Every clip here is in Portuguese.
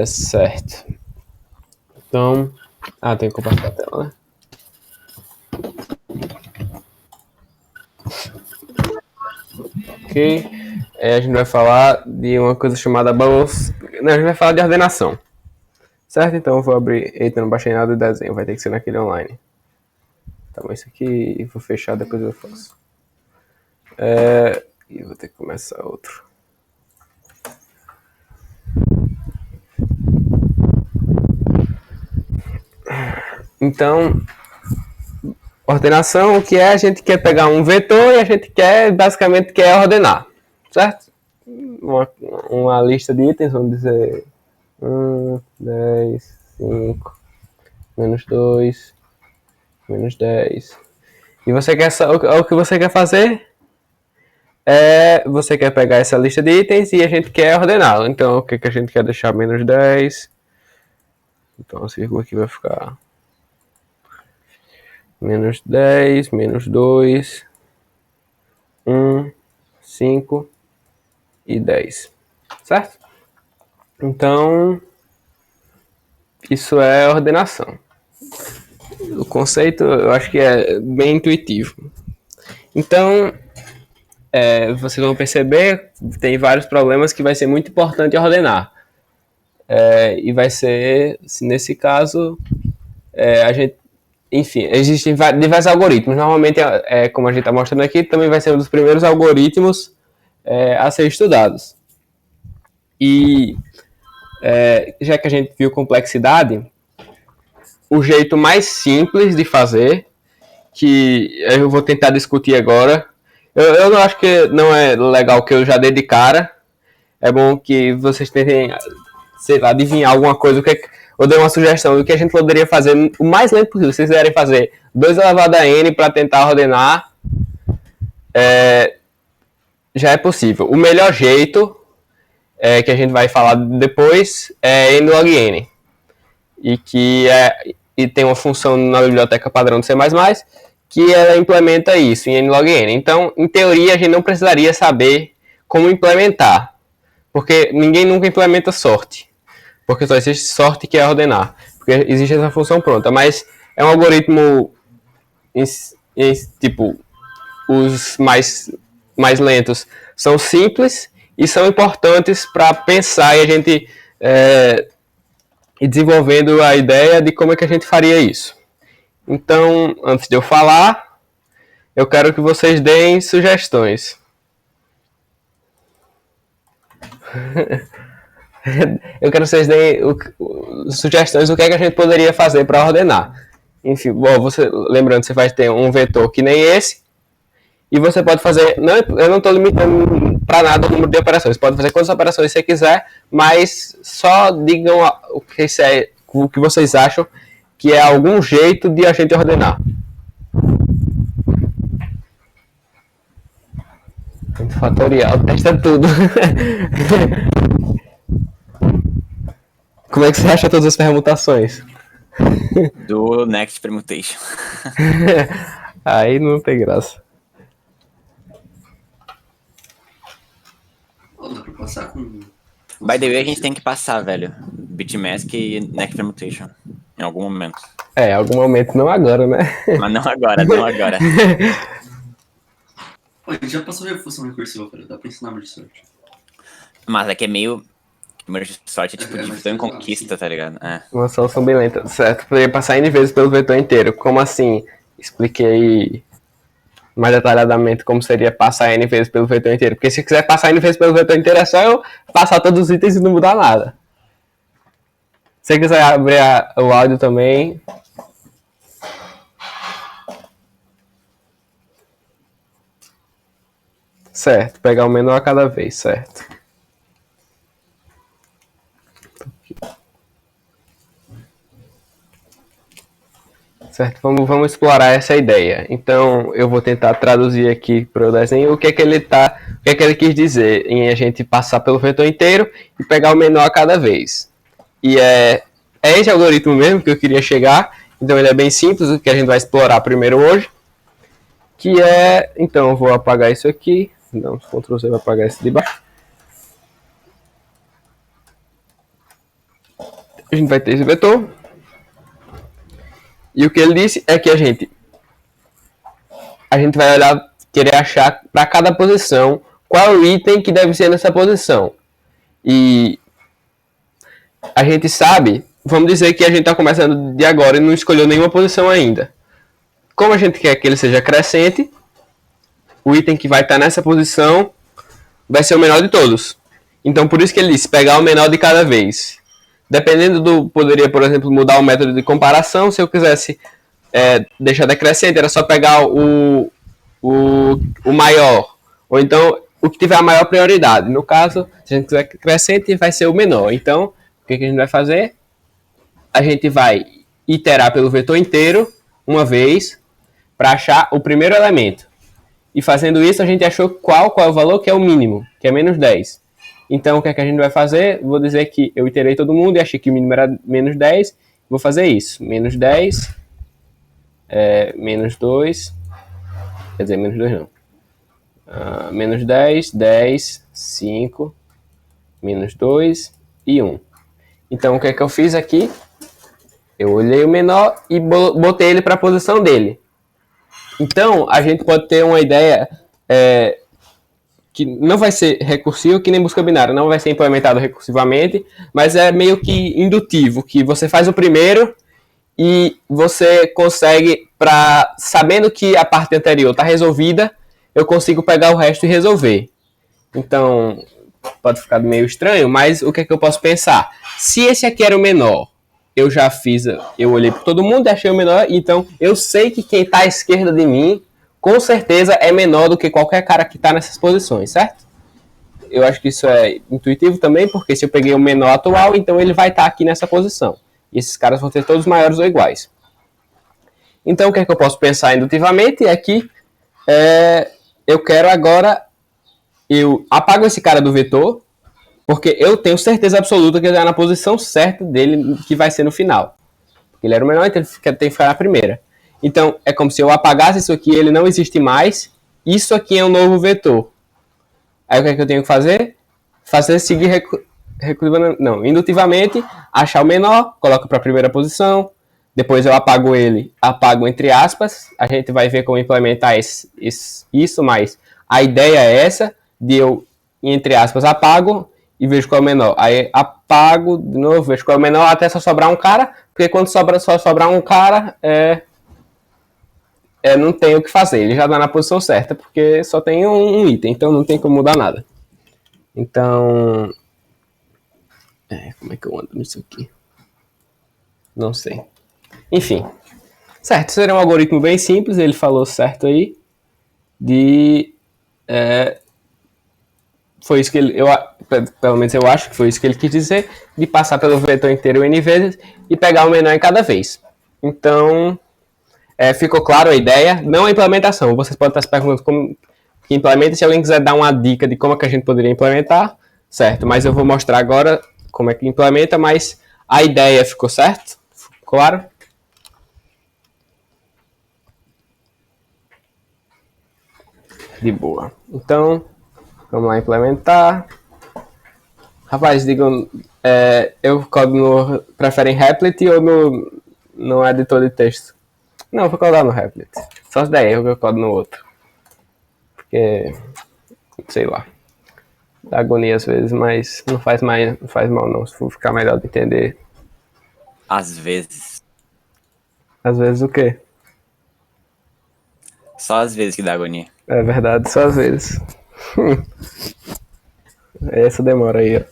Certo. Então, tem que compartilhar a tela, né? Ok. A gente vai falar de uma coisa chamada Bubbles. Não, a gente vai falar de ordenação. Certo? Então eu vou abrir. Eita, não baixei nada de desenho, vai ter que ser naquele online. Tá bom, isso aqui vou fechar, depois eu faço. E vou ter que começar outro. Então, ordenação, o que é? A gente quer pegar um vetor e a gente basicamente quer ordenar, certo? Uma lista de itens, vamos dizer 1, 10, 5, menos 2, menos 10. E você quer o que você quer fazer? Você quer pegar essa lista de itens e a gente quer ordená-la. Então, o que a gente quer deixar? Menos 10. Então, a vírgula aqui vai ficar menos 10, menos 2, 1, 5 e 10. Certo? Então, isso é ordenação. O conceito eu acho que é bem intuitivo. Então, vocês vão perceber, tem vários problemas que vai ser muito importante ordenar. E vai ser, nesse caso, a gente, enfim, existem diversos algoritmos. Normalmente, como a gente está mostrando aqui, também vai ser um dos primeiros algoritmos a ser estudados. E já que a gente viu complexidade, o jeito mais simples de fazer, que eu vou tentar discutir agora, eu não acho que não é legal que eu já dê de cara. É bom que vocês tentem, sei lá, adivinhar alguma coisa, ou dê uma sugestão do que a gente poderia fazer o mais lento possível. Se vocês quiserem fazer 2 elevado a n para tentar ordenar, já é possível. O melhor jeito, que a gente vai falar depois, é n log n. E tem uma função na biblioteca padrão do C++, que ela implementa isso em n log n. Então, em teoria, a gente não precisaria saber como implementar, porque ninguém nunca implementa sorte, porque só existe sorte que é ordenar, porque existe essa função pronta, mas é um algoritmo tipo, os mais lentos são simples e são importantes para pensar e a gente ir desenvolvendo a ideia de como é que a gente faria isso. Então, antes de eu falar, eu quero que vocês deem sugestões. Eu quero que vocês deem sugestões do que é que a gente poderia fazer para ordenar. Enfim, bom, lembrando, você vai ter um vetor que nem esse, e você pode fazer, eu não estou limitando para nada o número de operações, pode fazer quantas operações você quiser, mas só digam o que vocês acham que é algum jeito de a gente ordenar. Fatorial, testa tudo. Como é que você acha todas as permutações? Do Next Permutation. Aí não tem graça. Dá pra passar com... By the way, a gente tem que passar, velho. Bitmask e Next Permutation. Em algum momento. Em algum momento, não agora, né? Mas não agora, não agora. Pô, a gente já passou função recursiva, cara. Dá pra ensinar merge sort. Mas é que é meio... Merge sort é tipo divisão em conquista, tá ligado? Uma solução bem lenta, certo? Poderia passar N vezes pelo vetor inteiro. Como assim? Expliquei mais detalhadamente como seria passar N vezes pelo vetor inteiro. Porque se quiser passar N vezes pelo vetor inteiro, é só eu passar todos os itens e não mudar nada. Se você quiser abrir o áudio também. Certo, pegar o menor a cada vez, certo. Certo, vamos explorar essa ideia. Então, eu vou tentar traduzir aqui para o desenho o que é que ele quis dizer em a gente passar pelo vetor inteiro e pegar o menor a cada vez. E é esse algoritmo mesmo que eu queria chegar. Então, ele é bem simples, o que a gente vai explorar primeiro hoje. Que é, então, eu vou apagar isso aqui. Então, Ctrl C vai apagar esse de baixo. A gente vai ter esse vetor. E o que ele disse é que a gente vai olhar, querer achar para cada posição qual é o item que deve ser nessa posição. E a gente sabe, vamos dizer que a gente está começando de agora e não escolheu nenhuma posição ainda. Como a gente quer que ele seja crescente, o item que vai estar nessa posição vai ser o menor de todos. Então, por isso que ele disse, pegar o menor de cada vez. Dependendo do... Poderia, por exemplo, mudar o método de comparação. Se eu quisesse deixar decrescente, era só pegar o maior. Ou então, o que tiver a maior prioridade. No caso, se a gente quiser crescente, vai ser o menor. Então, o que a gente vai fazer? A gente vai iterar pelo vetor inteiro, uma vez, para achar o primeiro elemento. E fazendo isso, a gente achou qual é o valor que é o mínimo, que é menos 10. Então, o que é que a gente vai fazer? Vou dizer que eu iterei todo mundo e achei que o mínimo era menos 10. Vou fazer isso. Menos 10, menos 2, quer dizer, menos 2 não. Menos 10, 10, 5, menos 2 e 1. Então, o que é que eu fiz aqui? Eu olhei o menor e botei ele para a posição dele. Então, a gente pode ter uma ideia que não vai ser recursivo, que nem busca binária, não vai ser implementado recursivamente, mas é meio que indutivo, que você faz o primeiro e você consegue, sabendo que a parte anterior está resolvida, eu consigo pegar o resto e resolver. Então, pode ficar meio estranho, mas o que é que eu posso pensar? Se esse aqui era o menor, eu olhei para todo mundo e achei o menor, então eu sei que quem está à esquerda de mim, com certeza é menor do que qualquer cara que está nessas posições, certo? Eu acho que isso é intuitivo também, porque se eu peguei o menor atual, então ele vai estar aqui nessa posição. E esses caras vão ter todos maiores ou iguais. Então o que é que eu posso pensar indutivamente é que eu quero agora, eu apago esse cara do vetor, porque eu tenho certeza absoluta que ele está na posição certa dele, que vai ser no final. Porque ele era o menor, então ele tem que ficar na primeira. Então, é como se eu apagasse isso aqui, ele não existe mais. Isso aqui é um novo vetor. Aí o que é que eu tenho que fazer? Seguir indutivamente, achar o menor, coloco para a primeira posição. Depois eu apago ele, apago entre aspas. A gente vai ver como implementar isso, mas a ideia é essa, de eu, entre aspas, apago e vejo qual é o menor. Aí apago de novo, vejo qual é o menor, até só sobrar um cara, porque quando só sobrar um cara, não tem o que fazer. Ele já dá na posição certa, porque só tem um item, então não tem como mudar nada. Então... como é que eu ando nisso aqui? Não sei. Enfim. Certo, seria um algoritmo bem simples, ele falou certo aí. Foi isso que ele... pelo menos eu acho que foi isso que ele quis dizer, de passar pelo vetor inteiro N vezes e pegar o menor em cada vez. Então... ficou claro a ideia, não a implementação. Vocês podem estar se perguntando como que implementa. Se alguém quiser dar uma dica de como é que a gente poderia implementar, certo? Mas eu vou mostrar agora como é que implementa, mas a ideia ficou certo? Ficou claro? De boa. Então, vamos lá implementar. Rapaz, digam, eu codo preferem Replit ou no editor de texto? Não, vou codar no Replit. Só se der erro que eu codo no outro. Porque, sei lá, dá agonia às vezes, mas não faz mal não, se for ficar melhor de entender. Às vezes. Às vezes o quê? Só às vezes que dá agonia. É verdade, só às vezes. Essa demora aí, ó.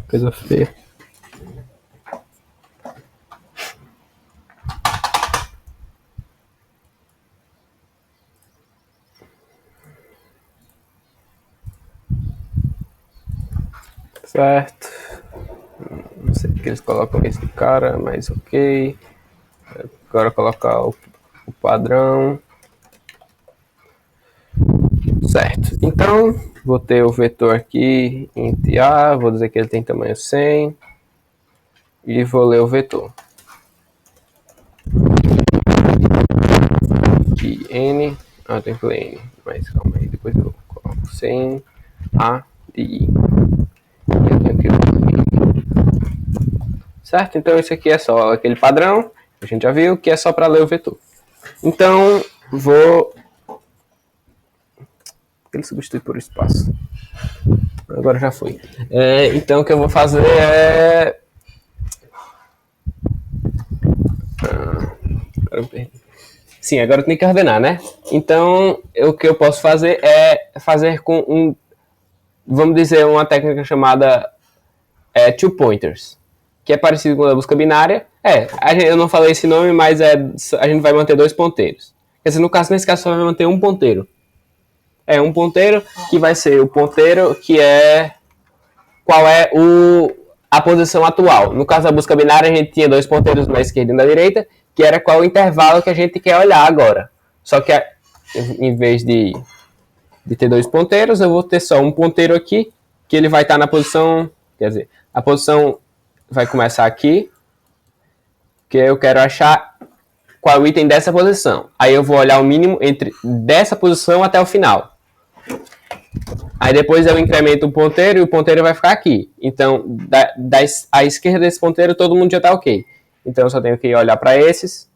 Coisa feia. Certo. Não sei porque eles colocam esse cara, mas ok. Agora colocar o padrão. Certo. Então, vou ter o vetor aqui int A, vou dizer que ele tem tamanho 100. E vou ler o vetor. Aqui N. Tem que ler N. Mas calma aí, depois eu coloco 100 A de I. Eu tenho que ler. certo? Então isso aqui é só aquele padrão, que a gente já viu, que é só para ler o vetor. Então, vou... Ele substitui por espaço. Agora já foi. Então o que eu vou fazer é... Sim, agora eu tenho que ordenar, né? Então, o que eu posso fazer é fazer com vamos dizer, uma técnica chamada two pointers, que é parecido com a busca binária. Eu não falei esse nome, mas a gente vai manter 2 ponteiros. Quer dizer, nesse caso, só vai manter um ponteiro. Um ponteiro que vai ser o ponteiro que é... Qual é a posição atual. No caso da busca binária, a gente tinha 2 ponteiros na esquerda e na direita, que era qual o intervalo que a gente quer olhar agora. Só que em vez de ter 2 ponteiros, eu vou ter só um ponteiro aqui, que ele vai estar na posição... Quer dizer, a posição vai começar aqui, que eu quero achar qual é o item dessa posição. Aí eu vou olhar o mínimo entre dessa posição até o final. Aí depois eu incremento o ponteiro e o ponteiro vai ficar aqui. Então, à esquerda desse ponteiro, todo mundo já está ok. Então, eu só tenho que olhar para esses.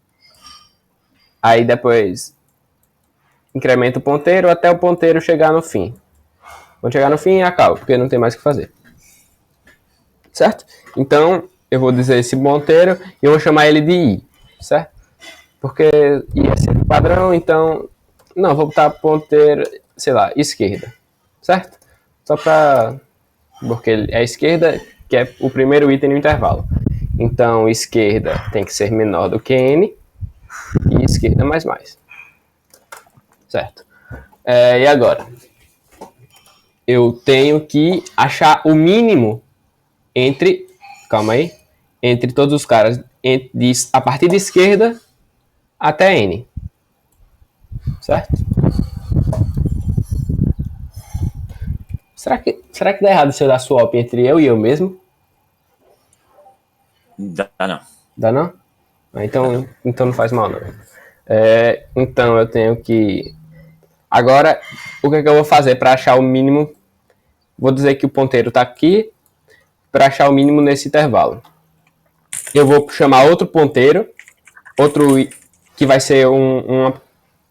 Aí depois incremento o ponteiro até o ponteiro chegar no fim. Quando chegar no fim, acaba, porque não tem mais o que fazer. Certo? Então, eu vou dizer esse ponteiro e eu vou chamar ele de I. Certo? Porque I é sempre padrão, então... Não, vou botar ponteiro, sei lá, esquerda. Certo? Só para... Porque é a esquerda, que é o primeiro item no intervalo. Então, esquerda tem que ser menor do que N. E esquerda mais. Certo? E agora? Eu tenho que achar o mínimo entre... Calma aí. Entre todos os caras. A partir de esquerda até N. Certo? Será que dá errado se eu dar swap entre eu e eu mesmo? Dá não. Dá não? Então não faz mal não. Então eu tenho que... Agora, o que eu vou fazer para achar o mínimo? Vou dizer que o ponteiro está aqui. Para achar o mínimo nesse intervalo. Eu vou chamar outro ponteiro. Outro que vai ser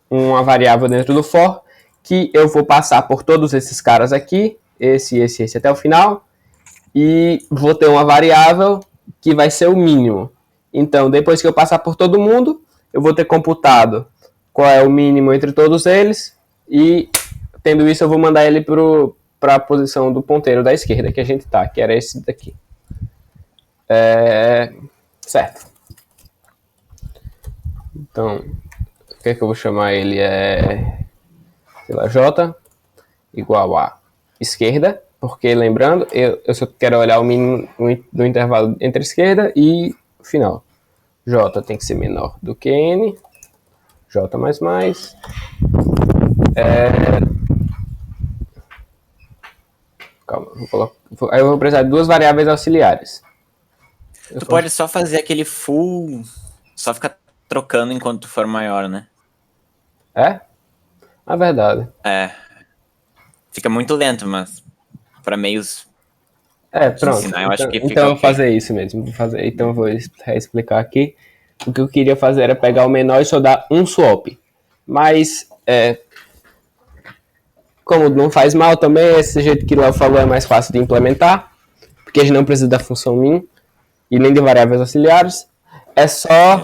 uma variável dentro do for. Que eu vou passar por todos esses caras aqui. Esse até o final. E vou ter uma variável que vai ser o mínimo. Então, depois que eu passar por todo mundo, eu vou ter computado qual é o mínimo entre todos eles. E, tendo isso, eu vou mandar ele para a posição do ponteiro da esquerda que a gente tá, que era esse daqui. Certo. Então, o que é que eu vou chamar ele? Sei lá, J igual a esquerda, porque lembrando, eu só quero olhar o mínimo do intervalo entre a esquerda e o final. J tem que ser menor do que N. J mais. Calma, aí eu vou precisar de 2 variáveis auxiliares. Tu pode só fazer aquele full, só ficar trocando enquanto tu for maior, né? É verdade. Fica muito lento, mas para meios pronto. ensinar, eu acho que fica então eu vou okay. fazer isso mesmo. Então eu vou explicar aqui. O que eu queria fazer era pegar o menor e só dar um swap. Mas, como não faz mal também, esse jeito que o Léo falou é mais fácil de implementar. Porque a gente não precisa da função min e nem de variáveis auxiliares. É só...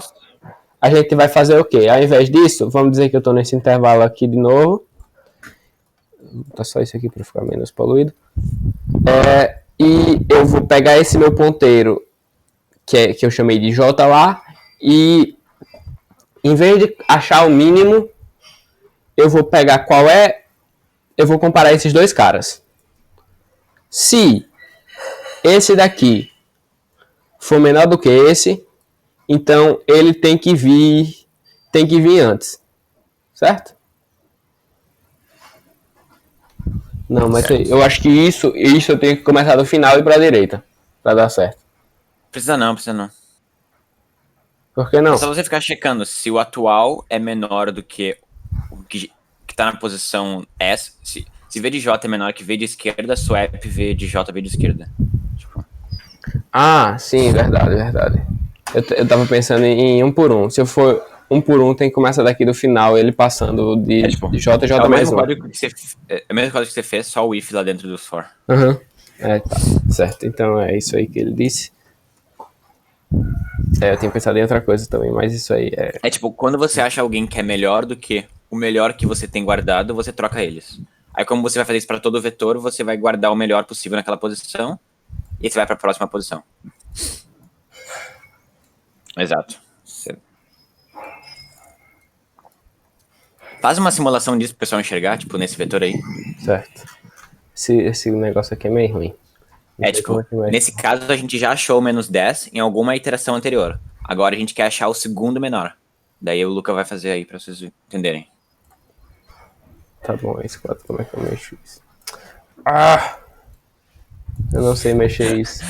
A gente vai fazer o quê? Ao invés disso, vamos dizer que eu estou nesse intervalo aqui de novo. Vou botar só isso aqui para ficar menos poluído. E eu vou pegar esse meu ponteiro, que eu chamei de J lá, e em vez de achar o mínimo, eu vou pegar qual é... Eu vou comparar esses 2 caras. Se esse daqui for menor do que esse, então ele tem que vir antes. Certo? Não, mas eu acho que isso eu tenho que começar do final e para a direita, para dar certo. Precisa não. Por que não? É só você ficar checando se o atual é menor do que o que tá na posição S. Se V de J é menor que V de esquerda, swap V de J, V de esquerda. Tipo. Ah, sim, verdade. Eu tava pensando em um por um. Se eu for um por um, tem que começar daqui do final, ele passando de Tipo, JJ é o mais mesmo um. código que você, é o mesmo código que você fez, só o if lá dentro do for. Aham. É, tá. Certo. Então é isso aí que ele disse. Eu tinha pensado em outra coisa também, mas isso aí é. É tipo, quando você acha alguém que é melhor do que o melhor que você tem guardado, você troca eles. Aí como você vai fazer isso para todo o vetor, você vai guardar o melhor possível naquela posição e você vai para a próxima posição. Exato. Faz uma simulação disso pro pessoal enxergar, tipo, nesse vetor aí. Certo. Esse negócio aqui é meio ruim. Não É sei como tipo, que mexe. nesse caso a gente já achou o menos 10 em alguma iteração anterior. Agora a gente quer achar o segundo menor. Daí o Luca vai fazer aí pra vocês entenderem. Tá bom, esse quadro, como é que eu mexo isso? Ah! Eu não sei mexer isso.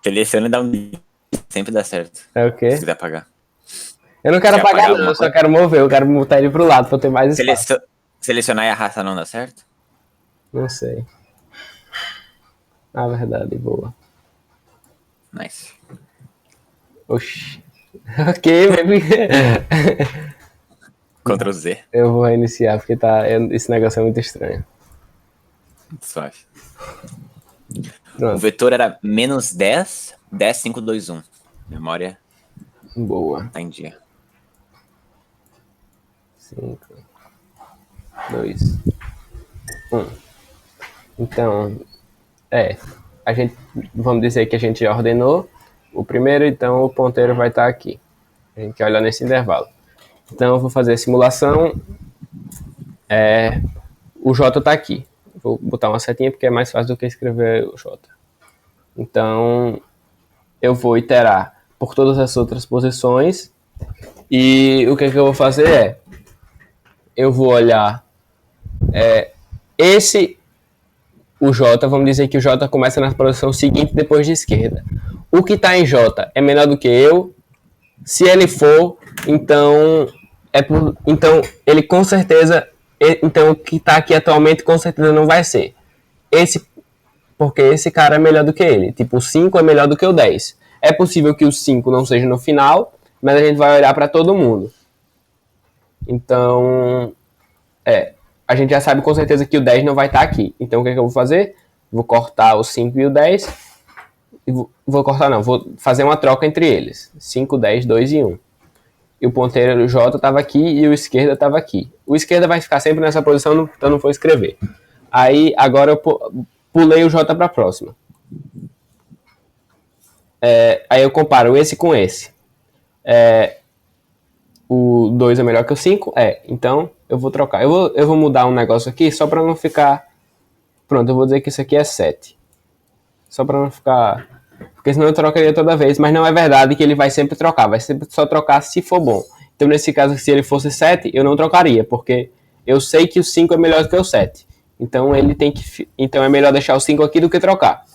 Seleciona e dá um... Sempre dá certo. É o Se quê? quiser apagar. Eu não quero Quer apagar, apagar não. alguma Eu só coisa? quero mover. Eu quero botar ele pro lado pra eu ter mais espaço. Selecionar e arrastar não dá certo? Não sei. Ah, verdade, boa. Nice. Oxi. Ok, baby. Ctrl Z. Eu vou reiniciar porque esse negócio é muito estranho. Suave. O Pronto, vetor era menos 10, 10, 5, 2, 1. Memória boa. tá em dia. 5, 2, 1. Então, a gente, vamos dizer que a gente já ordenou o primeiro, então o ponteiro vai estar aqui. A gente quer olhar nesse intervalo. Então eu vou fazer a simulação. O J está aqui. Vou botar uma setinha porque é mais fácil do que escrever o J. Então eu vou iterar por todas as outras posições. E o que eu vou fazer é, eu vou olhar o J, vamos dizer que o J começa na posição seguinte depois de esquerda. O que está em J é menor do que eu. Se ele for, então então ele com certeza, então o que está aqui atualmente com certeza não vai ser. Porque esse cara é melhor do que ele. Tipo, o 5 é melhor do que o 10. É possível que o 5 não seja no final, mas a gente vai olhar para todo mundo. Então, a gente já sabe com certeza que o 10 não vai estar aqui. Então o que eu vou fazer? Vou cortar o 5 e o 10. Vou fazer uma troca entre eles. 5, 10, 2 e 1. E o ponteiro J estava aqui e o esquerda estava aqui. O esquerda vai ficar sempre nessa posição, então não vou escrever. Aí agora eu pulei o J para a próxima. Aí eu comparo esse com esse. O 2 é melhor que o 5? Então eu vou trocar. Eu vou mudar um negócio aqui só para não ficar... Pronto, eu vou dizer que isso aqui é 7. Só para não ficar... Porque senão eu trocaria toda vez, mas não é verdade que ele vai sempre trocar. Vai sempre só trocar se for bom. Então nesse caso, se ele fosse 7, eu não trocaria, porque eu sei que o 5 é melhor do que o 7. Então então é melhor deixar o 5 aqui do que trocar.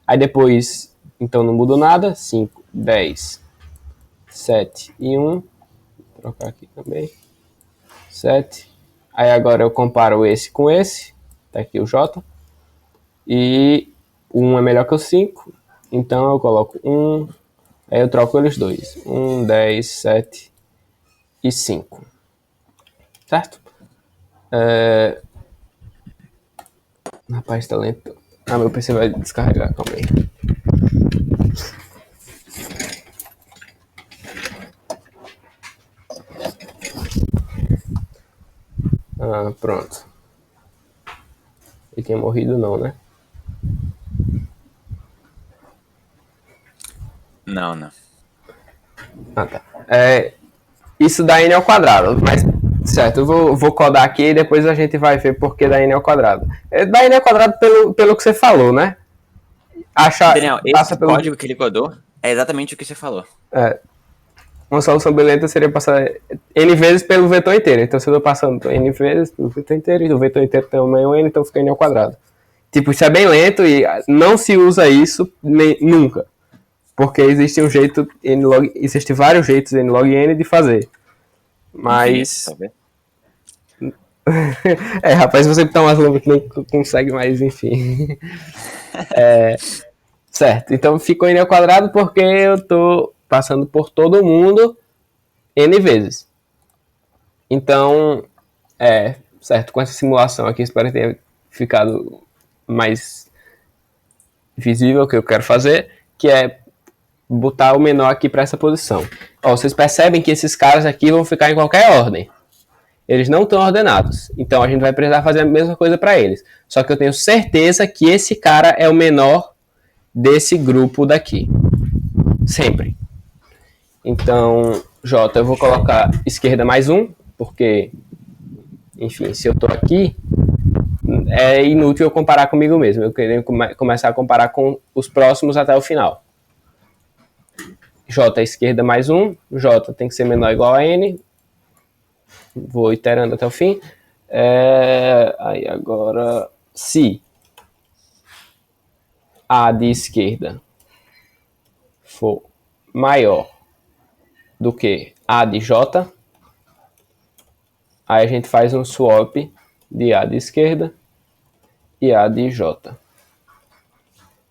Aí depois, então não muda nada. 5, 10, 7 e 1. Vou trocar aqui também. 7. Aí agora eu comparo esse com esse. Tá aqui o J. E o 1 é melhor que o 5. Então eu coloco 1. Aí eu troco eles dois. 1, 10, 7 e 5. Certo? Rapaz, tá lento. Meu PC vai descarregar, calma aí. Pronto. Ele tinha morrido não, né? Não. Tá. Isso dá n ao quadrado, mas certo, eu vou codar aqui e depois a gente vai ver por que dá n ao quadrado. Dá n ao quadrado pelo que você falou, né? Daniel, esse código que ele codou é exatamente o que você falou. Uma solução bem lenta seria passar n vezes pelo vetor inteiro. Então se eu tô passando n vezes pelo vetor inteiro, e o vetor inteiro também é um n, então fica n ao quadrado. Tipo, isso é bem lento e não se usa isso nunca. Porque existe vários jeitos n log n de fazer. Mas... Rapaz, você botar umas lâmpadas que nem consegue mais, enfim. Certo, então ficou n ao quadrado porque eu tô passando por todo mundo n vezes. Então, certo, com essa simulação aqui, espero que tenha ficado mais visível o que eu quero fazer, que é botar o menor aqui para essa posição. Ó, vocês percebem que esses caras aqui vão ficar em qualquer ordem. Eles não estão ordenados. Então a gente vai precisar fazer a mesma coisa para eles. Só que eu tenho certeza que esse cara é o menor desse grupo daqui. Sempre. Então, J, eu vou colocar esquerda mais 1, porque, enfim, se eu estou aqui, é inútil eu comparar comigo mesmo. Eu queria começar a comparar com os próximos até o final. J esquerda mais 1, J tem que ser menor ou igual a N. Vou iterando até o fim. Aí agora, se A de esquerda for maior do que A de J, aí a gente faz um swap de A de esquerda e A de J.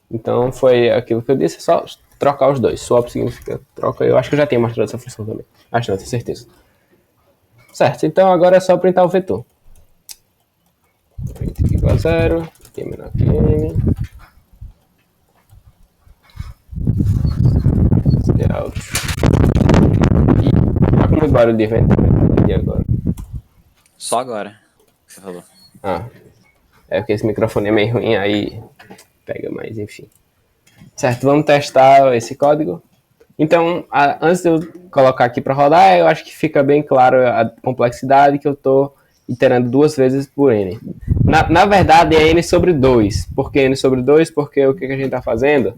Então foi aquilo que eu disse, é só trocar os dois. Swap significa troca. Eu acho que eu já tinha mostrado essa função também. Acho que não, tenho certeza. Certo, então agora é só printar o vetor. Print aqui igual a 0, aqui é menor que N. Out. E tá com muito barulho de vento, né? E agora? Só agora que você falou. É porque esse microfone é meio ruim, aí pega mais, enfim. Certo, vamos testar esse código. Então, antes de eu colocar aqui para rodar, eu acho que fica bem claro a complexidade que eu estou iterando 2 vezes por n. Na verdade, é n sobre 2. Por que n sobre 2? Porque o que a gente está fazendo?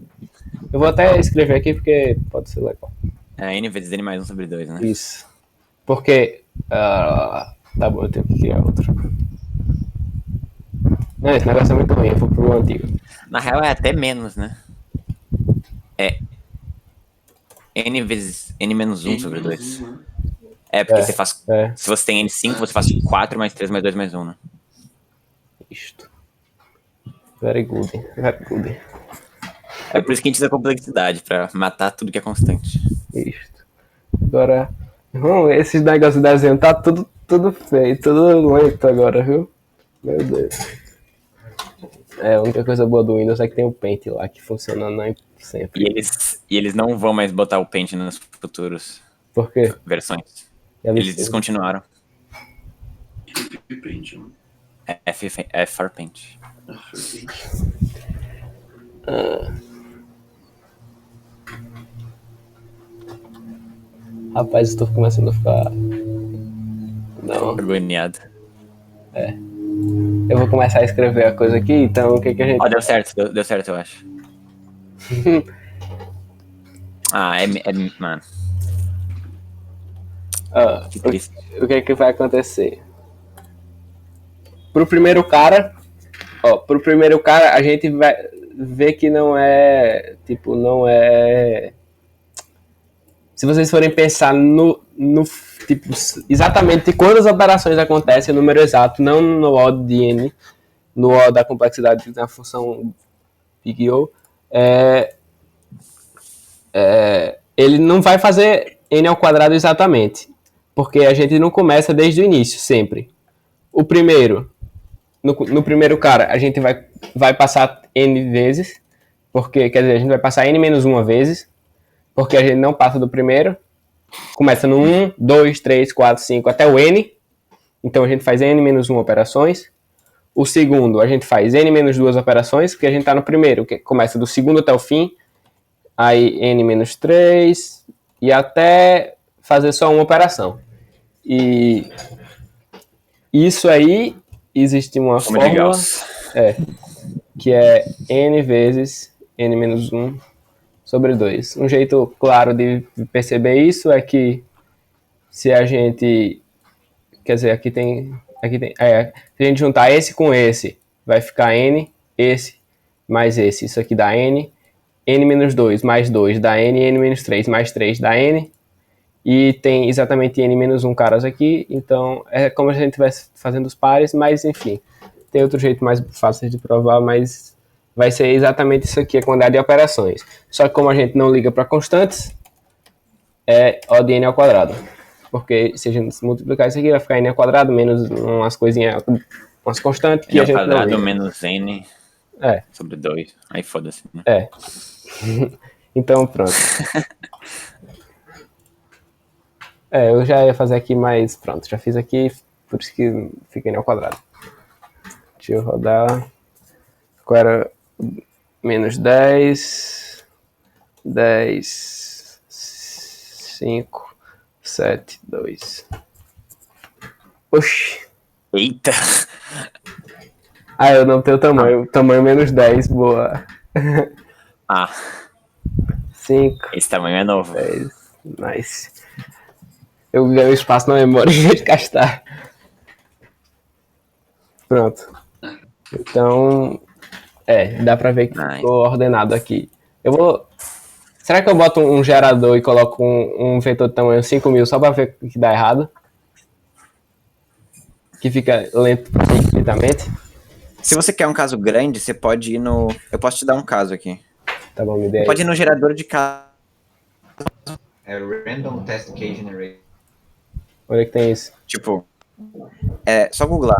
Eu vou até escrever aqui porque pode ser legal. N vezes n mais 1 sobre 2, né? Isso. Porque... tá bom, eu tenho que criar outro. Não, esse negócio é muito ruim, eu vou pro antigo. Na real é até menos, né? É n vezes n menos 1 sobre 2. É, porque você faz... Se você tem n5, você faz 4 mais 3 mais 2 mais 1, né? Isto. Very good, very good. É por isso que a gente usa complexidade, pra matar tudo que é constante. Isto. Agora, esses negócios de desenho tá tudo feio, tudo lento agora, viu? Meu Deus. A única coisa boa do Windows é que tem o Paint lá, que funciona sempre. E eles não vão mais botar o Paint nas futuras Por quê? versões. Eles descontinuaram. Paint, né? É for Paint. Rapaz, eu tô começando a ficar... Não. Agoniado. Eu vou começar a escrever a coisa aqui, então o que a gente... Deu certo, eu acho. Mano. Que triste. O que vai acontecer? Pro primeiro cara, a gente vai ver que não é, tipo, não é... Se vocês forem pensar no tipo, exatamente quantas operações acontecem, o número exato, não no O de n, no O da complexidade da função Big O, ele não vai fazer n ao quadrado exatamente, porque a gente não começa desde o início, sempre. O primeiro, no primeiro cara, a gente vai passar n vezes, porque, quer dizer, a gente vai passar n menos uma vezes, porque a gente não passa do primeiro. Começa no 1, 2, 3, 4, 5, até o n. Então a gente faz n menos 1 operações. O segundo, a gente faz n menos 2 operações, porque a gente está no primeiro, que começa do segundo até o fim. Aí n menos 3, e até fazer só uma operação. E isso aí, existe uma fórmula que é n vezes n menos 1 sobre 2. Um jeito claro de perceber isso é que se a gente... Quer dizer, aqui tem se a gente juntar esse com esse, vai ficar n, esse mais esse. Isso aqui dá n. N menos 2 mais 2 dá n, n menos 3 mais 3 dá n. E tem exatamente n menos 1 caras aqui. Então, é como se a gente estivesse fazendo os pares, mas enfim. Tem outro jeito mais fácil de provar, mas vai ser exatamente isso aqui, a quantidade de operações. Só que como a gente não liga para constantes, é O de n ao quadrado. Porque se a gente multiplicar isso aqui, vai ficar n ao quadrado menos umas coisinhas, umas constantes que N a ao gente não quadrado liga. menos N É, sobre 2. Aí foda-se, né? é. Então pronto. Eu já ia fazer aqui, mas pronto, já fiz aqui, por isso que fica n ao quadrado. Deixa eu rodar. Agora, menos 10, 10, 5, 7, 2. Oxi. Eita! Eu não tenho tamanho. Tamanho menos 10, boa. Ah, 5, esse tamanho é novo. 10, nice. Eu ganhei espaço na memória em vez de gastar. Pronto. Então, dá pra ver que ficou ordenado aqui. Eu vou... Será que eu boto um gerador e coloco um vetor de tamanho 5000 só pra ver que dá errado? Que fica lento infinitamente? Se você quer um caso grande, você pode ir no... Eu posso te dar um caso aqui. Tá bom, me dê aí. Pode ir no gerador de caso. É Random Test Case Generator. Onde é que tem isso? Tipo, só googlar.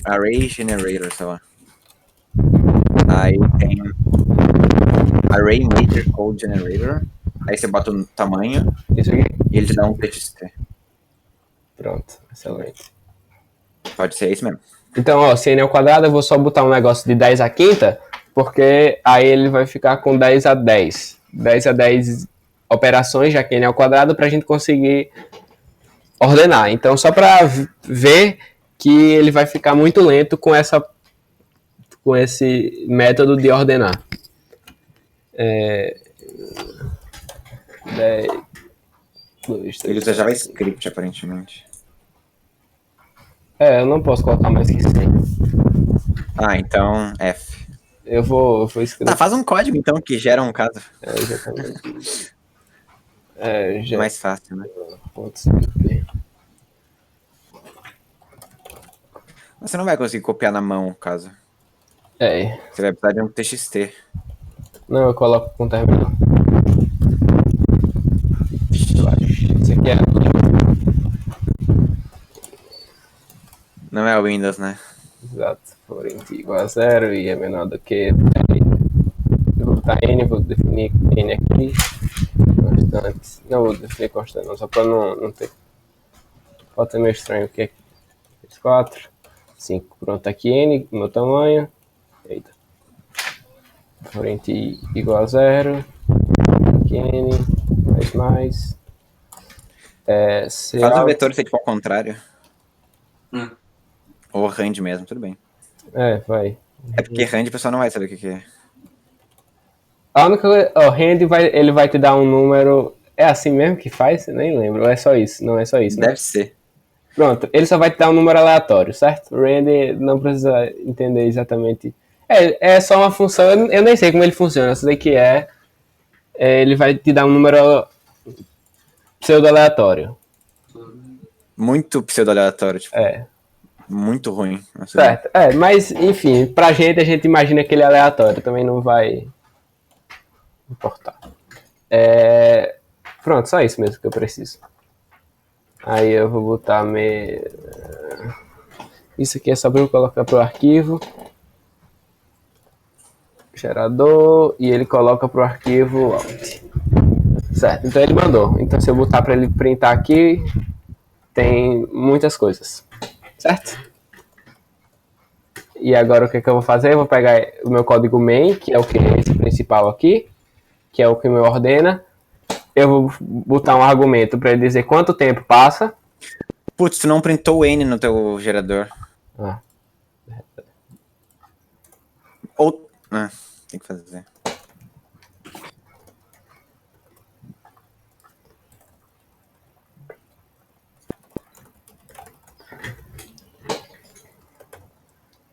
Array Generator, sei lá. Aí tem Array Maker Code Generator. Aí você bota o tamanho. Isso aqui? E ele te dá um TXT. Pronto, excelente. Pode ser isso mesmo. Então, ó, se n ao quadrado, eu vou só botar um negócio de 10 à quinta, porque aí ele vai ficar com 10 a 10. 10 a 10 operações, já que n ao quadrado, pra gente conseguir ordenar. Então, só pra ver que ele vai ficar muito lento com esse método de ordenar. 10, 2, 3, Ele usa JavaScript, aparentemente. eu não posso colocar mais que 100. Então, F. Eu vou escrever. Tá, faz um código, então, que gera um caso. Exatamente. É mais fácil, né? Você não vai conseguir copiar na mão o caso. Você vai precisar de um TXT. Não, eu coloco com terminal. Isso aqui é... Não é o Windows, né? Exato. For int igual a 0 e é menor do que... Eu vou botar n, vou definir n aqui. Constante. Não vou definir constante, não, só para não ter... Pode ser meio estranho o que é 4, 5. Pronto, aqui n, meu tamanho. Eita. For int igual a 0. Aqui n, mais. Faz o vetor ser tipo ao contrário. Hum. Ou rand mesmo, tudo bem. Vai. É porque rand o pessoal não vai saber o que é. A única coisa, rand ele vai te dar um número. É assim mesmo que faz? Eu nem lembro. Ou é só isso? Não é só isso, né? Deve ser. Pronto, ele só vai te dar um número aleatório, certo? Rand não precisa entender exatamente. É só uma função, eu nem sei como ele funciona. Eu sei que ele vai te dar um número pseudo-aleatório. Muito pseudo-aleatório, tipo. Muito ruim. Certo, mas enfim, pra gente, a gente imagina que ele é aleatório, também não vai importar. Pronto, só isso mesmo que eu preciso. Aí eu vou botar isso aqui é só para eu colocar pro arquivo. Gerador, e ele coloca pro arquivo alt. Certo, então ele mandou. Então se eu botar para ele printar aqui, tem muitas coisas. Certo? E agora o que eu vou fazer? Eu vou pegar o meu código main, que é o que? Esse principal aqui, que é o que me ordena. Eu vou botar um argumento para ele dizer quanto tempo passa. Putz, tu não printou o N no teu gerador. Ou... tem que fazer.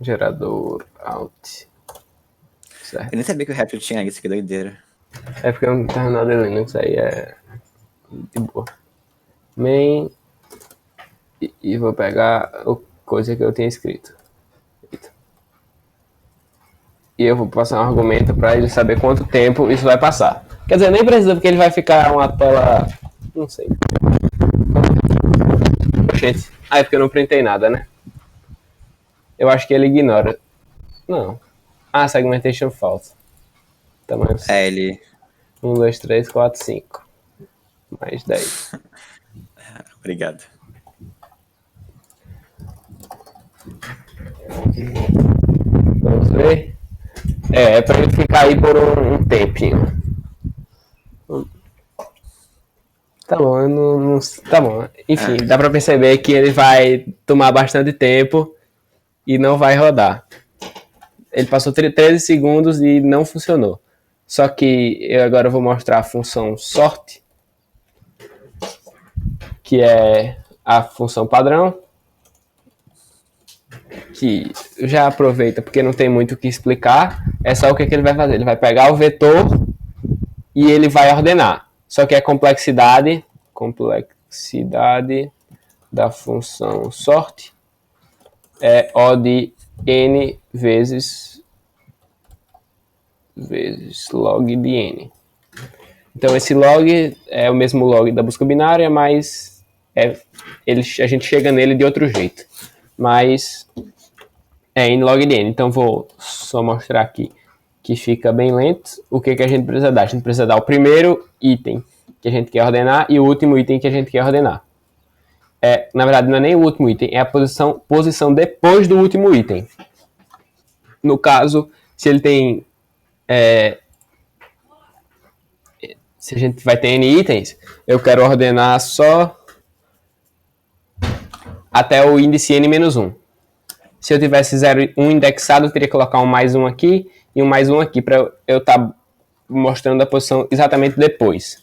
Gerador alt. Certo. Eu nem sabia que o Raptor tinha isso, que doideira. É porque um terminal de Linux aí é de boa. Main. E vou pegar a coisa que eu tinha escrito. Eita. E eu vou passar um argumento para ele saber quanto tempo isso vai passar. Quer dizer, nem precisa, porque ele vai ficar uma tela... Não sei. Gente, é porque eu não printei nada, né? Eu acho que ele ignora. Não. Segmentation false. Tamanho ele... 1, 2, 3, 4, 5. Mais 10. Obrigado. Vamos ver. É pra ele ficar aí por um tempinho. Tá bom, eu não. Tá bom. Enfim, dá pra perceber que ele vai tomar bastante tempo e não vai rodar. Ele passou 13 segundos e não funcionou. Só que eu agora vou mostrar a função sort, que é a função padrão, que já aproveita porque não tem muito o que explicar. É só o que ele vai fazer. Ele vai pegar o vetor e ele vai ordenar. Só que a complexidade da função sort é O de n vezes log de n. Então esse log é o mesmo log da busca binária, mas a gente chega nele de outro jeito. Mas é n log de n. Então vou só mostrar aqui que fica bem lento. O que a gente precisa dar? A gente precisa dar o primeiro item que a gente quer ordenar e o último item que a gente quer ordenar. Na verdade, não é nem o último item, é a posição depois do último item. No caso, se ele tem... se a gente vai ter n itens, eu quero ordenar só até o índice n-1. Se eu tivesse 1 indexado, eu teria que colocar um mais 1 aqui e um mais 1 aqui, para eu estar mostrando a posição exatamente depois.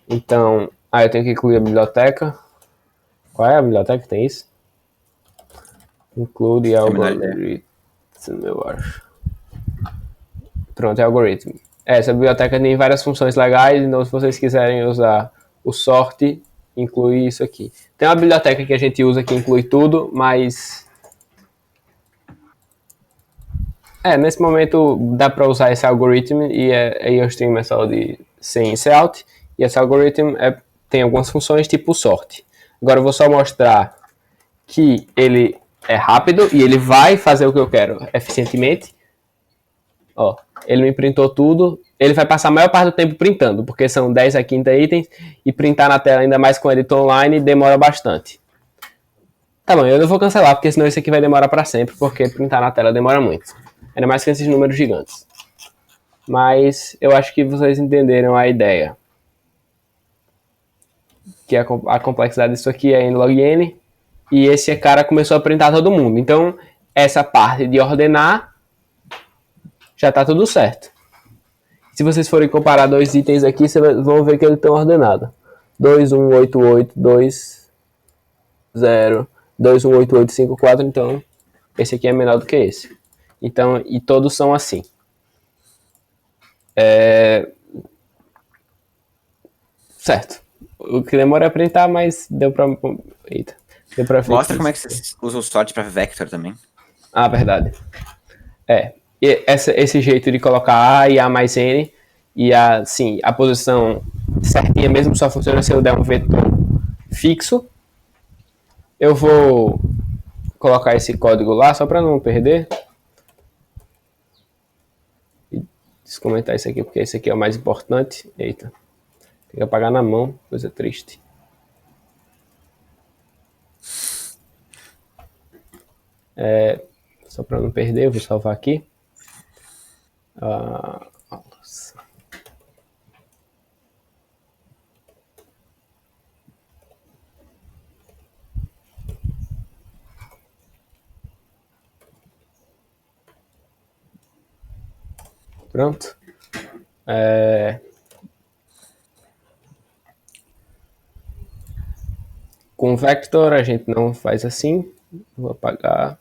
Então, eu tenho que incluir a biblioteca. Qual é a biblioteca que tem isso? Include algoritmo, eu acho. Pronto, é algoritmo. Essa biblioteca tem várias funções legais, então se vocês quiserem usar o sort, inclui isso aqui. Tem uma biblioteca que a gente usa que inclui tudo, mas... nesse momento dá para usar esse algoritmo e aí eu tenho só de sem out, e esse algoritmo tem algumas funções tipo sort. Agora eu vou só mostrar que ele é rápido e ele vai fazer o que eu quero eficientemente. Ó, ele me printou tudo. Ele vai passar a maior parte do tempo printando, porque são 10 a 15 itens, e printar na tela, ainda mais com o editor online, demora bastante. Tá bom, eu não vou cancelar, porque senão isso aqui vai demorar para sempre, porque printar na tela demora muito. Ainda mais com esses números gigantes. Mas eu acho que vocês entenderam a ideia. Que a complexidade disso aqui é n log n, e esse cara começou a printar todo mundo. Então, essa parte de ordenar já está tudo certo. Se vocês forem comparar dois itens aqui, vocês vão ver que eles estão ordenados. 2, 1, 8, 8, 2, 0, 2, 1, 8, 8, 5, 4. Então, esse aqui é menor do que esse. Então, e todos são assim. Certo. O que demora é printar, mas deu pra... Eita. Deu pra mostra como é que você usa o sort para vector também. Verdade. E esse jeito de colocar A e A mais N, e a posição certinha mesmo só funciona se eu der um vetor fixo. Eu vou colocar esse código lá só para não perder. E descomentar isso aqui, porque esse aqui é o mais importante. Eita. Tem que apagar na mão, coisa triste. Só para não perder, eu vou salvar aqui. Pronto. Com vector a gente não faz assim. Vou apagar.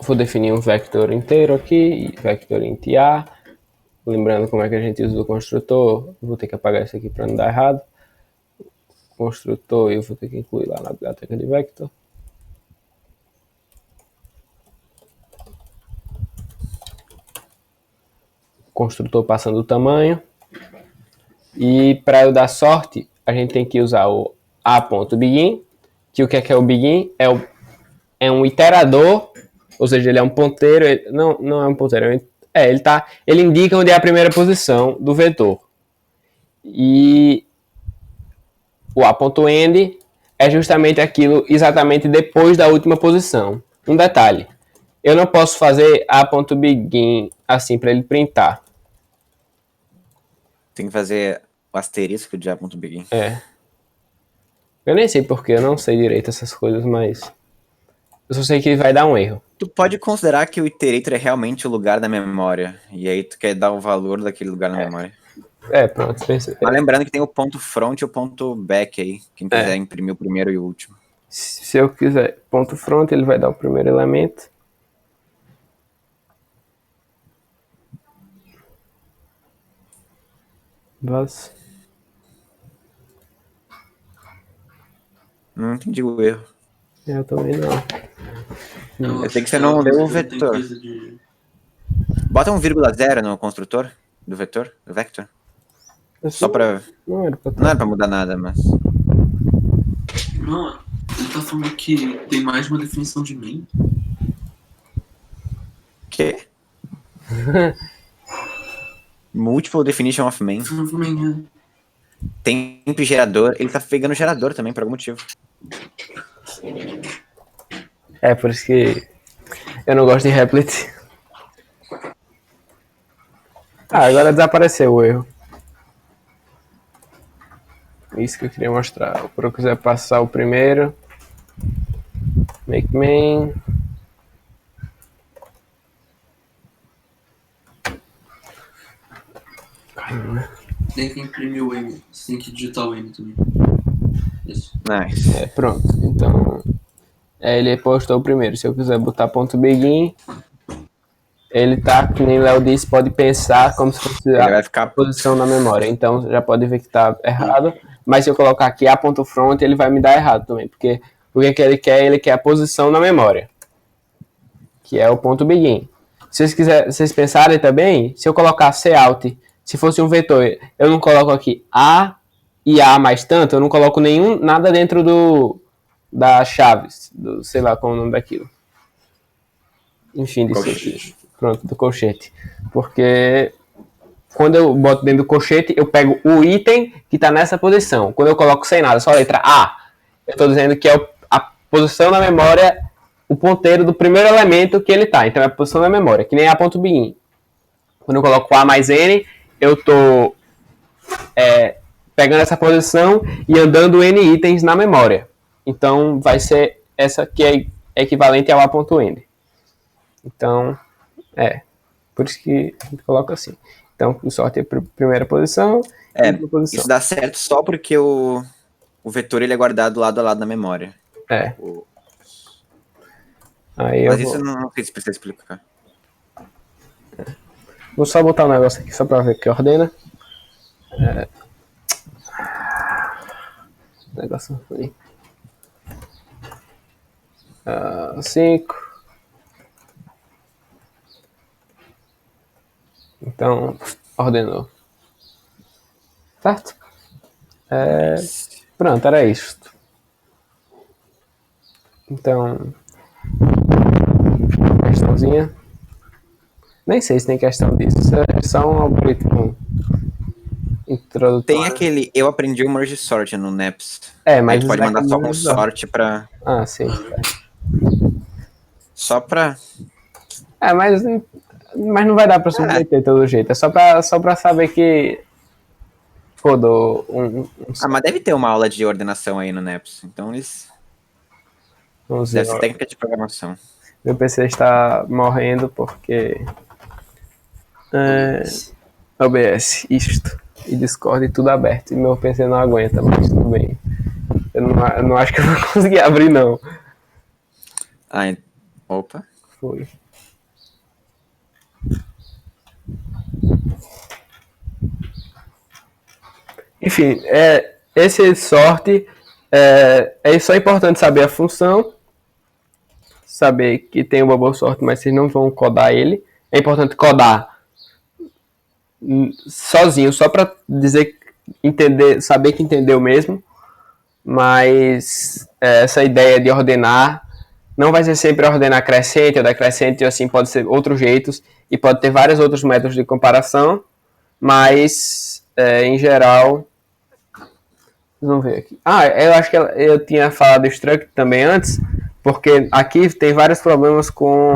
Vou definir um vector inteiro aqui, vector int A. Lembrando como é que a gente usa o construtor, vou ter que apagar isso aqui para não dar errado. Construtor eu vou ter que incluir lá na biblioteca de vector. construtor passando o tamanho. E para eu dar sorte, a gente tem que usar o a.begin, que o que é o begin? É um iterador, ou seja, ele é um ponteiro, não é um ponteiro, ele indica onde é a primeira posição do vetor. E o a.end é justamente aquilo exatamente depois da última posição. Um detalhe, eu não posso fazer a.begin assim para ele printar. Tem que fazer o asterisco de a.begin. Eu nem sei porque, eu não sei direito essas coisas, mas eu só sei que vai dar um erro. Tu pode considerar que o iterator é realmente o lugar da memória, e aí tu quer dar o valor daquele lugar na memória. Pronto. Mas lembrando que tem o ponto front e o ponto back aí, quem quiser imprimir o primeiro e o último. Se eu quiser ponto front, ele vai dar o primeiro elemento. Vaz. Não entendi o erro. Eu também não. Eu sei que você não leu o vetor. Bota um 0,0 no construtor do vetor, do vector. Só pra... Não era pra mudar nada, mas... Não, ele tá falando que tem mais uma definição de main. Que? Multiple definition of main. Tempo gerador. Ele tá pegando gerador também, por algum motivo. Por isso que eu não gosto de replit. Agora desapareceu o erro. Isso que eu queria mostrar. Se eu quiser passar o primeiro. Make main. Tem que imprimir o M. Você tem que digitar o M também. Isso. Nice. Pronto. Então, ele postou o primeiro. Se eu quiser botar ponto begin, ele tá, que nem o Léo disse, pode pensar como se fosse a posição na memória. Então, já pode ver que tá errado. Mas se eu colocar aqui a.front, ele vai me dar errado também. Porque o que ele quer? Ele quer a posição na memória. Que é o ponto begin. Se vocês pensarem também, se eu colocar cout, se fosse um vetor, eu não coloco aqui A e A mais tanto, eu não coloco nada dentro da chave, sei lá qual é o nome daquilo. Enfim, disso aqui. Pronto, do colchete. Porque quando eu boto dentro do colchete, eu pego o item que está nessa posição. Quando eu coloco sem nada, só a letra A, eu estou dizendo que é a posição na memória, o ponteiro do primeiro elemento que ele está. Então é a posição na memória, que nem A.begin. Quando eu coloco A mais N, eu estou pegando essa posição e andando N itens na memória. Então vai ser essa que é equivalente ao A.end. Então, por isso que a gente coloca assim. Então, o sorte é a primeira posição. Isso dá certo só porque o vetor ele é guardado lado a lado na memória. Mas isso não sei se precisa explicar. Vou só botar um negócio aqui só para ver que ordena. Negócio ruim. 5. Então, ordenou. Certo? Pronto, era isto. Então, questãozinha. Nem sei se tem questão disso. Isso é só um algoritmo introdutório. Tem aquele, eu aprendi o merge sort no NEPS. Mas a gente pode mandar só com sort pra... sim. Só pra... mas não vai dar pra submeter todo jeito. É só pra saber que rodou mas deve ter uma aula de ordenação aí no NEPS. Então eles... Deve ser técnica de programação. Meu PC está morrendo porque... OBS, isto. E Discord e tudo aberto. E meu PC não aguenta, mas tudo bem. Eu não acho que eu vou conseguir abrir, não. Opa. Foi. Enfim, esse sorte é só importante saber a função, saber que tem uma boa sorte, mas vocês não vão codar ele. É importante codar sozinho, só para dizer, entender, saber que entendeu mesmo, mas essa ideia de ordenar não vai ser sempre ordenar crescente ou decrescente, ou assim, pode ser outros jeitos, e pode ter vários outros métodos de comparação, mas, em geral... Vamos ver aqui. Eu acho que eu tinha falado struct também antes, porque aqui tem vários problemas com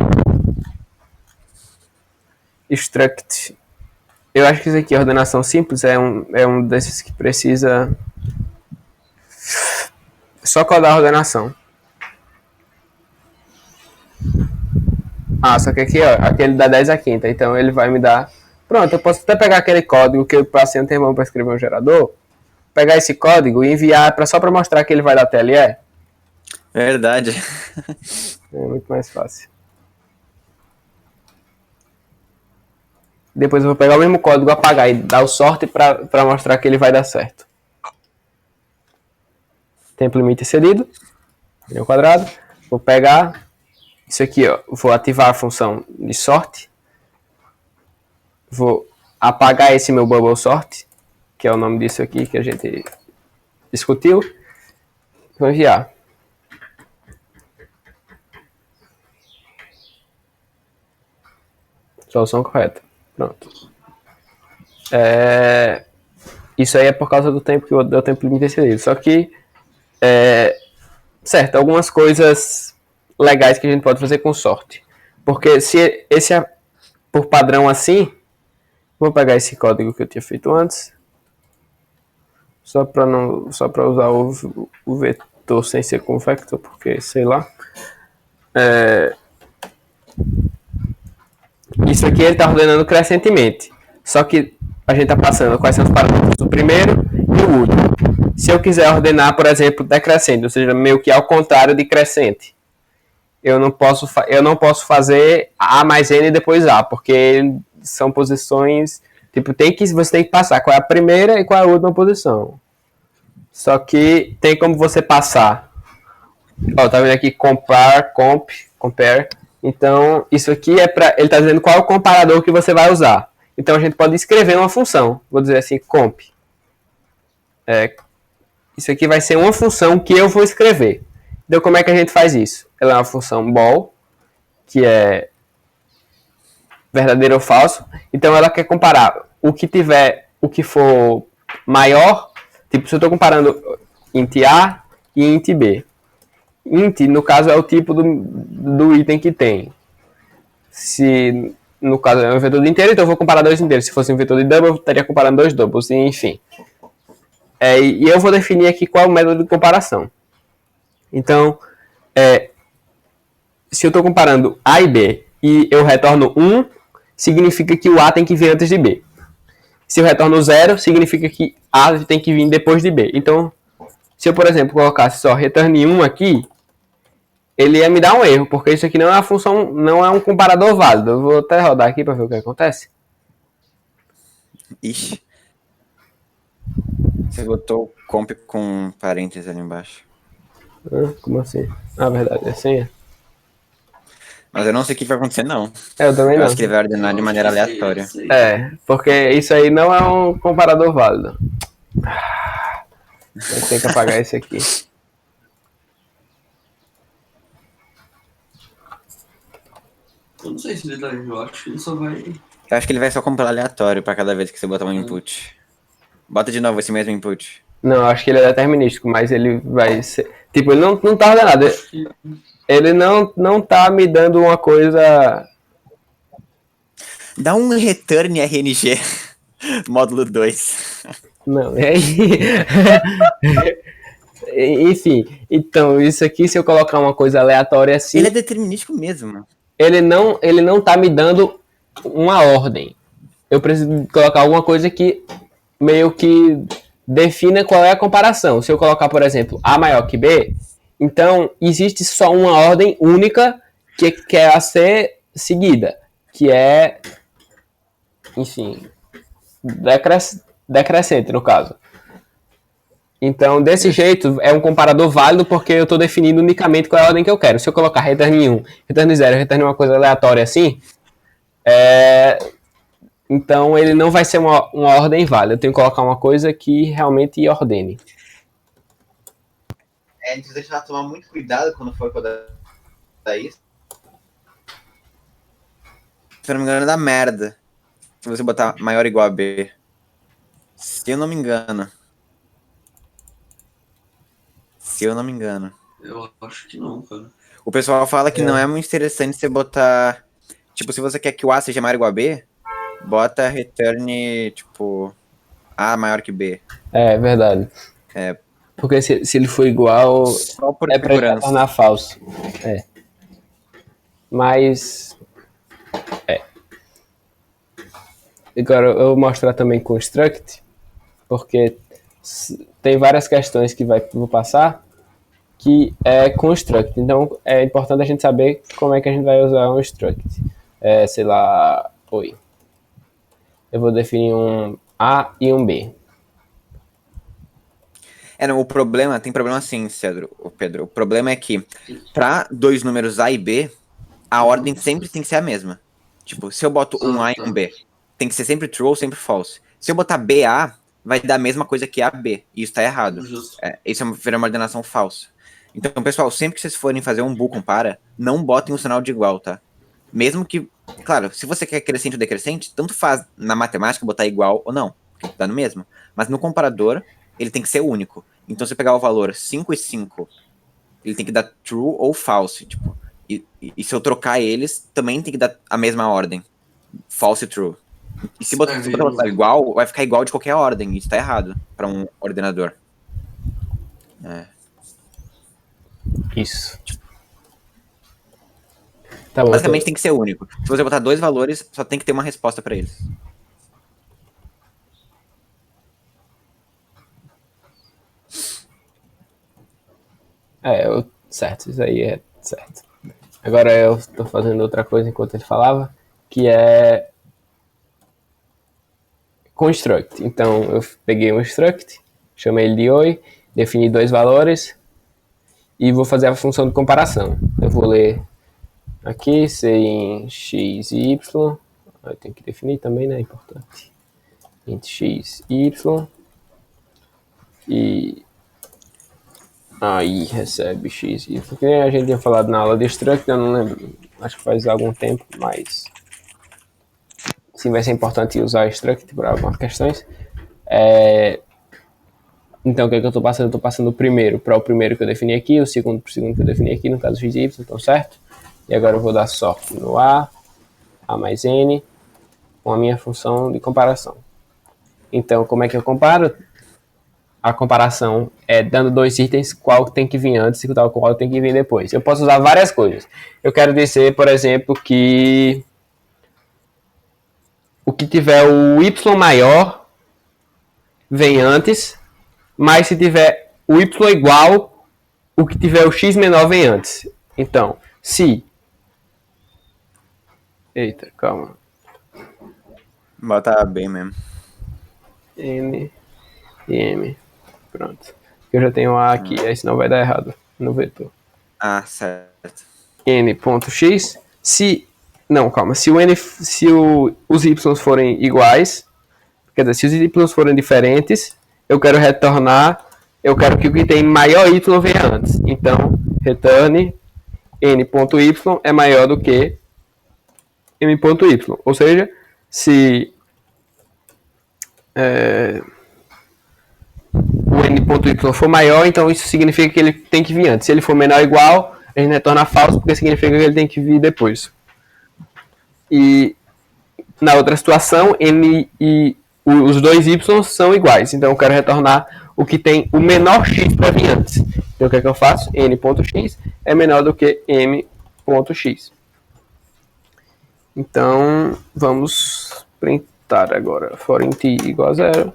struct. Eu acho que isso aqui, ordenação simples, é um desses que precisa só codar a ordenação. Só que aqui, ó, aquele dá 10 a quinta, então ele vai me dar... Pronto, eu posso até pegar aquele código que eu passei um termo para escrever um gerador, pegar esse código e enviar só para mostrar que ele vai dar TLE. Verdade. É muito mais fácil. Depois eu vou pegar o mesmo código, apagar e dar o sorte para mostrar que ele vai dar certo. Tempo limite excedido. Ao quadrado. Vou pegar isso aqui, ó. Vou ativar a função de sorte. Vou apagar esse meu bubble sort, que é o nome disso aqui que a gente discutiu. Vou enviar. Solução correta. Pronto. Isso aí é por causa do tempo que deu tempo limite excedido. Só que, certo, algumas coisas legais que a gente pode fazer com sorte. Porque se esse é por padrão assim, vou pegar esse código que eu tinha feito antes, só para usar o vetor sem ser com vector, porque sei lá. Isso aqui ele está ordenando crescentemente. Só que a gente está passando quais são os parâmetros do primeiro e o último. Se eu quiser ordenar, por exemplo, decrescente, ou seja, meio que ao contrário de crescente, eu não posso fazer A mais N e depois A, porque são posições... Tipo, você tem que passar qual é a primeira e qual é a última posição. Só que tem como você passar. Ó, tá vendo aqui compare. Então, isso aqui é para... Ele está dizendo qual é o comparador que você vai usar. Então, a gente pode escrever uma função. Vou dizer assim, comp. Isso aqui vai ser uma função que eu vou escrever. Então, como é que a gente faz isso? Ela é uma função bol, que é verdadeiro ou falso. Então, ela quer comparar o que for maior. Tipo, se eu estou comparando int A e int B. Int, no caso, é o tipo do item que tem. Se, no caso, é um vetor de inteiro, então eu vou comparar dois inteiros. Se fosse um vetor de double, eu estaria comparando dois doubles, enfim. E eu vou definir aqui qual é o método de comparação. Então, se eu estou comparando A e B e eu retorno 1, significa que o A tem que vir antes de B. Se eu retorno 0, significa que A tem que vir depois de B. Então, se eu, por exemplo, colocasse só return 1 aqui, ele ia me dar um erro, porque isso aqui não é uma função, não é um comparador válido. Eu vou até rodar aqui para ver o que acontece. Ixi. Você botou comp com parênteses ali embaixo. Como assim? Verdade, é senha. Mas eu não sei o que vai acontecer, não. Eu também não. Eu acho que ele vai ordenar de maneira aleatória. Porque isso aí não é um comparador válido. Eu tenho que apagar esse aqui. Eu não sei se ele dá erro, eu acho que ele só vai... Eu acho que ele vai só comprar aleatório pra cada vez que você botar um input. Bota de novo esse mesmo input. Não, eu acho que ele é determinístico, mas ele vai ser... Tipo, ele não tá ordenado. Ele não tá me dando uma coisa... Dá um return RNG módulo 2. Não, é enfim, então, isso aqui, se eu colocar uma coisa aleatória assim... Ele é determinístico mesmo. Ele não tá me dando uma ordem. Eu preciso colocar alguma coisa que meio que defina qual é a comparação. Se eu colocar, por exemplo, A maior que B, então existe só uma ordem única que é a ser seguida, que é, enfim, decrescente no caso. Então, desse jeito, é um comparador válido porque eu estou definindo unicamente qual é a ordem que eu quero. Se eu colocar return 1, return 0, return uma coisa aleatória assim, Então ele não vai ser uma ordem válida. Eu tenho que colocar uma coisa que realmente ordene. É interessante ela tomar muito cuidado quando for codar isso. Se eu não me engano, dá merda. Se você botar maior ou igual a B. Se eu não me engano. Eu acho que não, cara. O pessoal fala que não é muito interessante você botar... Tipo, se você quer que o A seja maior ou igual a B, bota return, tipo, A maior que B. É verdade. Porque se ele for igual, só por é pra ele segurança. tornar falso. Mas... Agora eu vou mostrar também construct, porque tem várias questões que vou passar que é construct. Então é importante a gente saber como é que a gente vai usar um struct. Sei lá, eu vou definir um A e um B. Não, tem problema sim, Pedro. O problema é que para dois números A e B, a ordem sempre tem que ser a mesma. Tipo, se eu boto um A e um B, tem que ser sempre true ou sempre false. Se eu botar BA, vai dar a mesma coisa que AB. E isso tá errado. Isso é uma ordenação falsa. Então, pessoal, sempre que vocês forem fazer um bool compara, não botem um sinal de igual, tá? Mesmo que, claro, se você quer crescente ou decrescente, tanto faz na matemática botar igual ou não, porque dá no mesmo. Mas no comparador, ele tem que ser único. Então, se eu pegar o valor 5 e 5, ele tem que dar true ou false, tipo. E se eu trocar eles, também tem que dar a mesma ordem. False e true. E se botar igual, vai ficar igual de qualquer ordem. Isso tá errado para um ordenador. Isso. Tá bom, basicamente tem que ser único. Se você botar dois valores, só tem que ter uma resposta para eles. Certo, isso aí é certo. Agora eu estou fazendo outra coisa enquanto ele falava, que é construct. Então eu peguei um struct, chamei ele de oi, defini dois valores e vou fazer a função de comparação. Eu vou ler aqui, se em x e y, eu tenho que definir também, né, é importante. Int x, y, e aí recebe x, y. Que nem a gente tinha falado na aula de struct, eu não lembro, acho que faz algum tempo, mas sim, vai ser importante usar struct para algumas questões. Então, o que é que eu estou passando? Eu estou passando o primeiro para o primeiro que eu defini aqui, o segundo para o segundo que eu defini aqui, no caso x e y, então certo? E agora eu vou dar sorte no A mais N, com a minha função de comparação. Então, como é que eu comparo? A comparação é dando dois itens, qual tem que vir antes e qual tem que vir depois. Eu posso usar várias coisas. Eu quero dizer, por exemplo, que o que tiver o y maior vem antes, mas se tiver o y igual, o que tiver o x menor vem antes. Então, se... Eita, calma. Bota bem mesmo. N e M. Pronto. Eu já tenho A aqui, aí senão vai dar errado no vetor. Certo. N.x. Se... Não, calma. Se os y forem iguais, quer dizer, se os y forem diferentes, eu quero que o que tem maior y venha antes. Então, return n.y é maior do que m.y. Ou seja, se o n.y for maior, então isso significa que ele tem que vir antes. Se ele for menor ou igual, a gente retorna falso, porque significa que ele tem que vir depois. E na outra situação, n e os dois y são iguais. Então eu quero retornar o que tem o menor x para vir antes. Então o que é que eu faço? n.x é menor do que m.x. Então vamos printar agora. For int igual a 0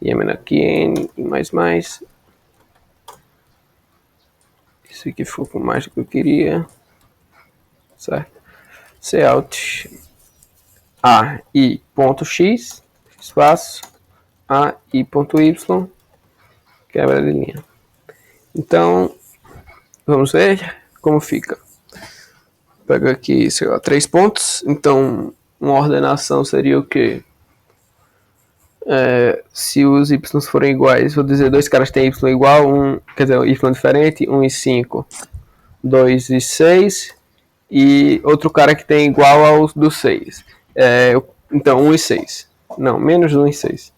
e é menor que n e mais. Isso aqui ficou com mais do que eu queria. Certo? Cout a i ponto x, espaço a i ponto y, quebra de linha. Então, vamos ver como fica. Pega aqui, sei lá, 3 pontos. Então, uma ordenação seria o quê? Se os y forem iguais, vou dizer dois caras têm y igual, quer dizer, y diferente, 1 e 5, 2 e 6, e outro cara que tem igual aos do 6. Então, 1 e 6. Não, menos 1 e 6.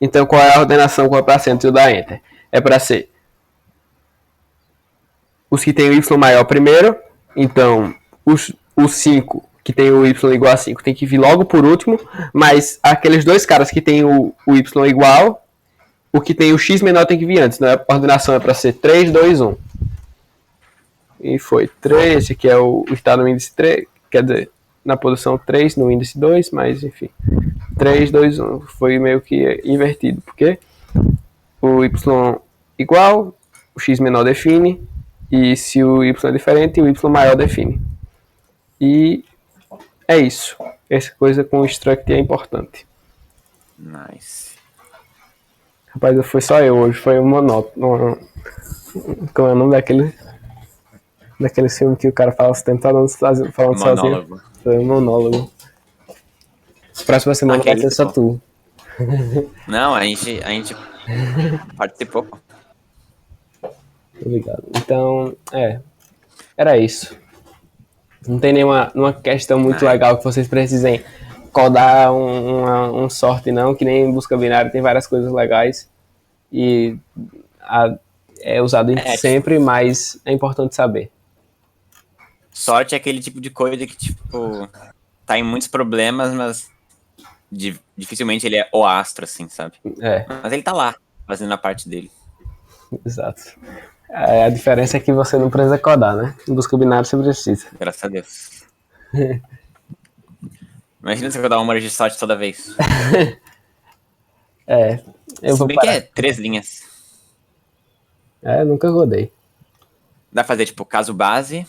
Então, qual é a ordenação com a acento e o da Enter? É para ser os que tem o y maior primeiro, então os 5 que tem o y igual a 5 tem que vir logo por último, mas aqueles dois caras que tem o y igual, o que tem o x menor tem que vir antes, né? A ordenação é para ser 3, 2, 1. E foi 3, esse aqui é o está no índice 3, quer dizer, na posição 3 no índice 2, mas enfim. 3, 2, 1. Foi meio que invertido, porque o y igual, o x menor define, e se o y é diferente, o y maior define. E é isso. Essa coisa com o struct é importante. Nice. Rapaz, foi só eu hoje, foi um monótono. Como é o nome daquele filme que o cara fala falando sozinho? Foi um monólogo. Próxima semana vai ser só tu. Não, a gente participou. Obrigado. Então, era isso. Não tem nenhuma questão muito legal que vocês precisem codar um sorte, não, que nem em busca binária tem várias coisas legais e é usado sempre, mas é importante saber. Sorte é aquele tipo de coisa que, tipo, tá em muitos problemas, mas dificilmente ele é o astro, assim, sabe? Mas ele tá lá, fazendo a parte dele. Exato. A diferença é que você não precisa codar, né? Em busca binária você precisa. Graças a Deus. Imagina se eu dar uma de sorte toda vez. Eu vou bem parar. Que é 3 linhas. Eu nunca rodei. Dá pra fazer, tipo, caso base,